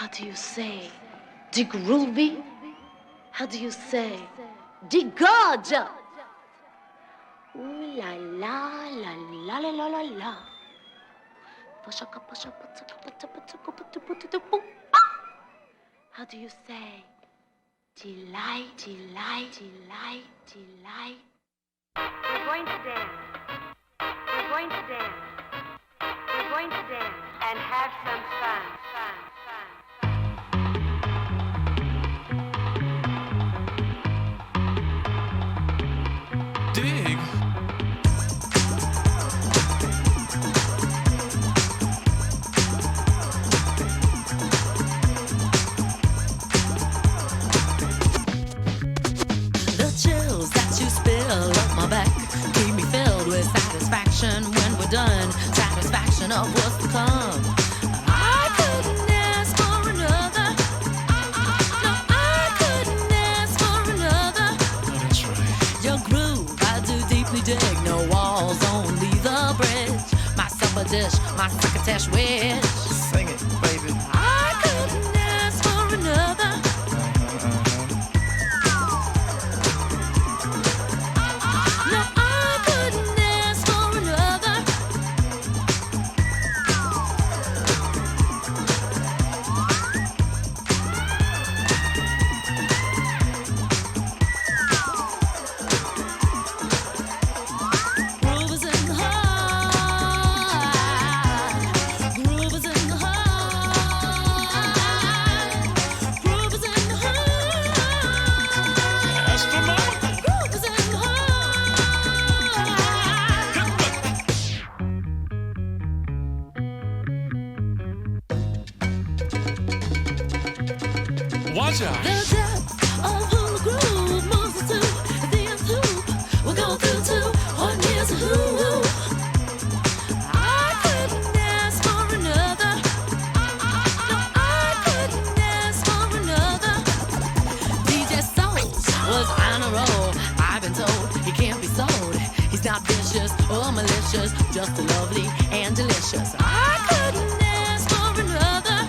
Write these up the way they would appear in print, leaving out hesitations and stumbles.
How do you say the groovy? How do you say the gorgeous? Ooh la la la la la la la la. How do you say delight, delight, delight, delight? We're going to dance. We're going to dance. We're going to dance and have some fun. Dig. The chills that you spill up my back keep me filled with satisfaction when we're done. Satisfaction of what's to come. I couldn't ask for another. No, I couldn't ask for another. Oh, that's right. Your groove, I do deeply dig. No walls, only the bridge. My supper dish, my crocketesh wish. Sing it, baby. I couldn't ask for another. No, I couldn't ask for another. Groove is in the heart. Groove is in the heart. Groove is in the heart. Astronomical. Groove is in the heart. Watch out. The depth of who the groove moves us to the nth hoop. We'll go through to what nears a who. I couldn't ask for another. No, I couldn't ask for another. DJ Souls was on a roll. I've been told he can't be sold. He's not vicious or malicious, just lovely and delicious. I couldn't ask for another.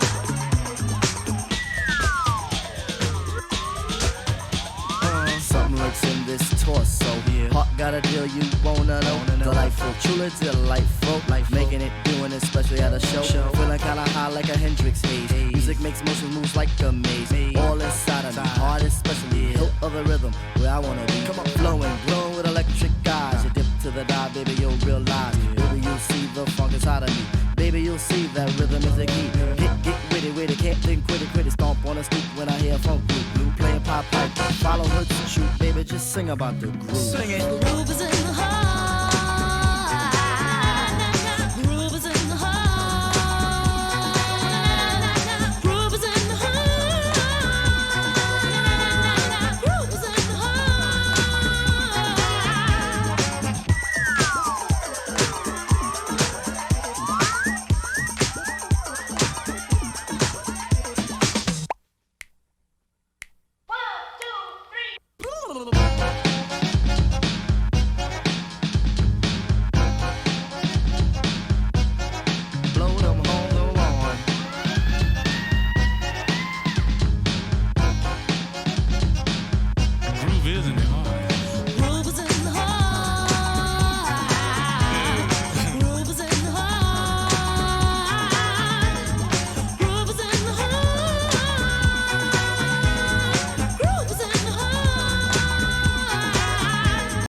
Something lurks in this torso. Heart got a deal you wanna know. Delightful, truly delightful. Life making it, doing it, especially at a show. Feeling kinda high like a Hendrix haze. Music makes motion moves like a maze. All inside of me, heart especially. Hilt of the rhythm, where I wanna be. Come on, flowing, glowing with electric eyes. You dip to the dive, baby, you'll realize. Baby, you'll see the funk inside of me. Baby, you'll see that rhythm is the key. Get with it, can't think, quit it. Stomp on the stoop when I hear funk blue. Playing pop pipe, follow hoods, shoot, baby, just sing about the groove. Sing it. Groove is in